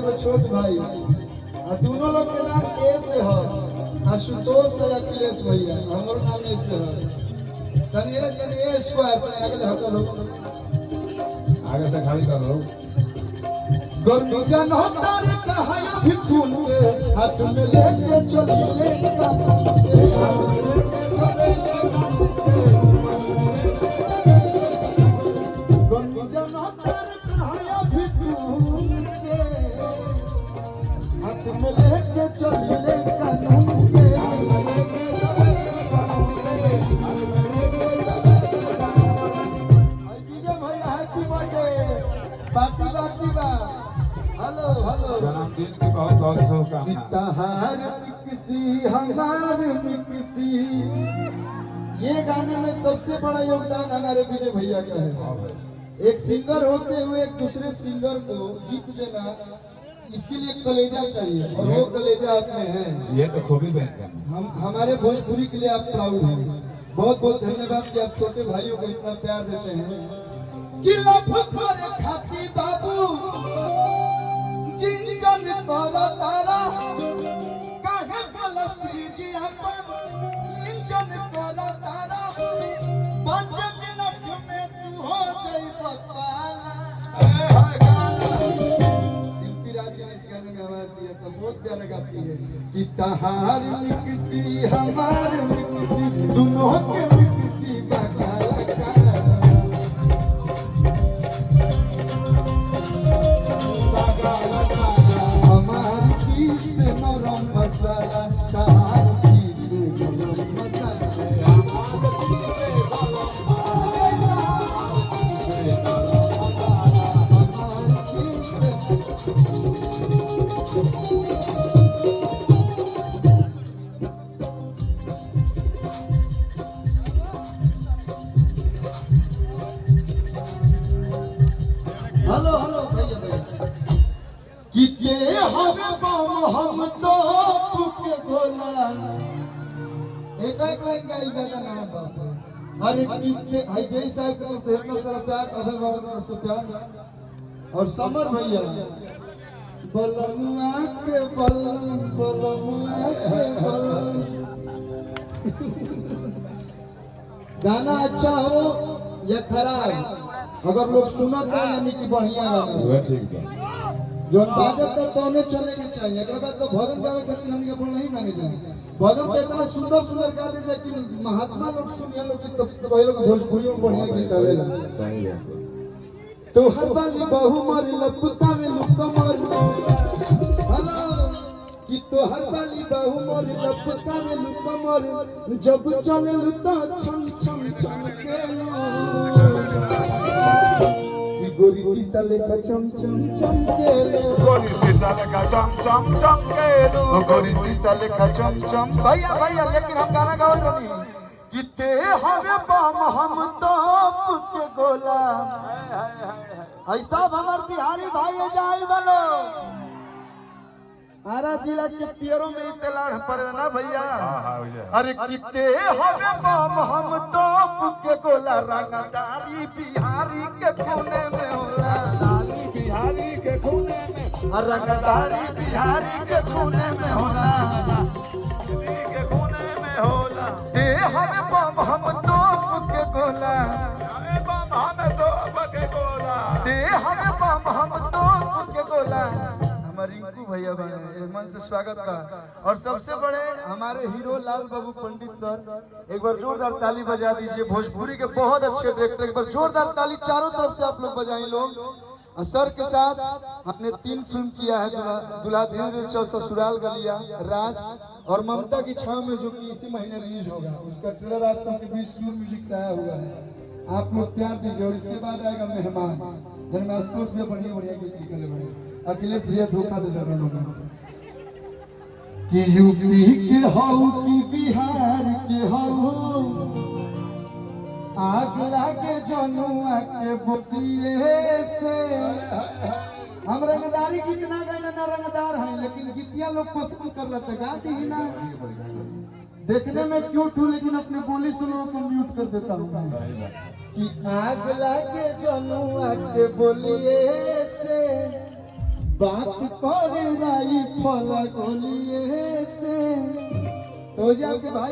एगो छोट भाई दोनों लोग के नाम ए से है आशुतोष और अखिलेश भैया हमारे नाम ए से है तनिए तनिए स्क्वायर पर अगले हटो लो आगे से खाली कर लो गर्मी जन तारे कहाया भी खून के हाथ में लेके चलिए गर्मी जन तारे कहाया भी खून के हाथ में लेके चलिए कानून के हेलो हेलो जन्मदिन की बहुत बहुत शुभकामनाएं। किसी हमारे किसी ये गाने में सबसे बड़ा योगदान हमारे विजय भैया का है। एक सिंगर होते हुए एक दूसरे सिंगर को गीत देना इसके लिए कलेजा चाहिए और वो कलेजा आप में है। ये तो खूबी बहन हम हमारे भोजपुरी के लिए आप प्राउड हैं। बहुत बहुत धन्यवाद कि आप छोटे भाइयों को इतना प्यार देते हैं कि लफकर खाती बाबू गिंजन करो तारा काहे बलसी जी अपन गिंजन करो तारा 5 मिनट में तू हो जाई पापा। शिल्पी राज ने इस गाने में आवाज दिया तो बहुत प्यारा गाती है कि तहार में किसी हमार में किसी दोनों के में किसी का हेलो हेलो भैया भैया किते हवे बम हम तो के गोला एक एक लाइन गाई गाना ना बाप अरे किते आई जय साहब को से इतना सारा प्यार अधर बाबा को प्यार और समर भैया बलमुआ के बल गाना अच्छा हो या खराब अगर लोग सुनत है यानी कि बढ़िया गाना ठीक है जो बाजत का तोने चले के चाहिए अगर बात तो भजन गावे खातिर हमके अपन नहीं माने जाए भजन तो इतना सुंदर सुंदर गा दे लेकिन महात्मा लोग सुनिए लोग तो कोई लोग भोजपुरी में बढ़िया गीत गावेला सही है तो हर बाली बहु मर लपका में लुक मर हेलो कि तो हर बाली बहु मर लपका में लुक मर जब चले तो छम छम छम के गोरी शीशा लेखा चम चम चम के गोरी शीशा लेखा चम चम चम के गोरी शीशा लेखा चम चम भैया भैया लेकिन हम गाना गावत नहीं किते हवे बम हम तोप के गोला ऐसा हमार बिहारी भाई जाई बोलो आरा जिला के पियरों में इतलाड़ पर ना भैया अरे किते हवे बम हम तोप के गोला रंगदारी बिहारी के खूने में होला बिहारी के खूने में रंगदारी बिहारी के खूने में होला के खूने में होला ए हमें बम हम तोप के गोला हमें बम हमें तोप के गोला ए हमें बम हम तोप के गोला हमारे रिंकू भैया बने मन से स्वागत बा और सबसे बड़े हमारे हीरो लाल बाबू पंडित सर एक बार जोरदार ताली बजा दीजिए भोजपुरी के बहुत अच्छे डायरेक्टर एक बार जोरदार ताली चारों तरफ से आप लोग बजाएं लोग सर के साथ हमने 3 फिल्म किया है दुल्हा धीरे चौ ससुराल गलिया राज और ममता की छाव में जो कि इसी महीने रिलीज होगा उसका ट्रेलर आप सबके बीच सूर म्यूजिक से आया हुआ है आप लोग प्यार दीजिए और इसके बाद आएगा मेहमान जिनमें आशुतोष भी बढ़िया बढ़िया गीत निकले बड़े अखिलेश भैया धोखा दे रहे हैं कि यूपी के हो कि बिहार के हो आग लागे जनुआ के बोलिए से हम रंगदारी कितना गाना ना रंगदार है लेकिन गीतिया लोग पसंद कर लेते गाती ही ना देखने में क्यूट हूँ लेकिन अपने बोली से लोगों को म्यूट कर देता हूँ कि आग लागे जनुआ के बोलिए से बात करे राई फल गोलिए से तो ये आपके भाई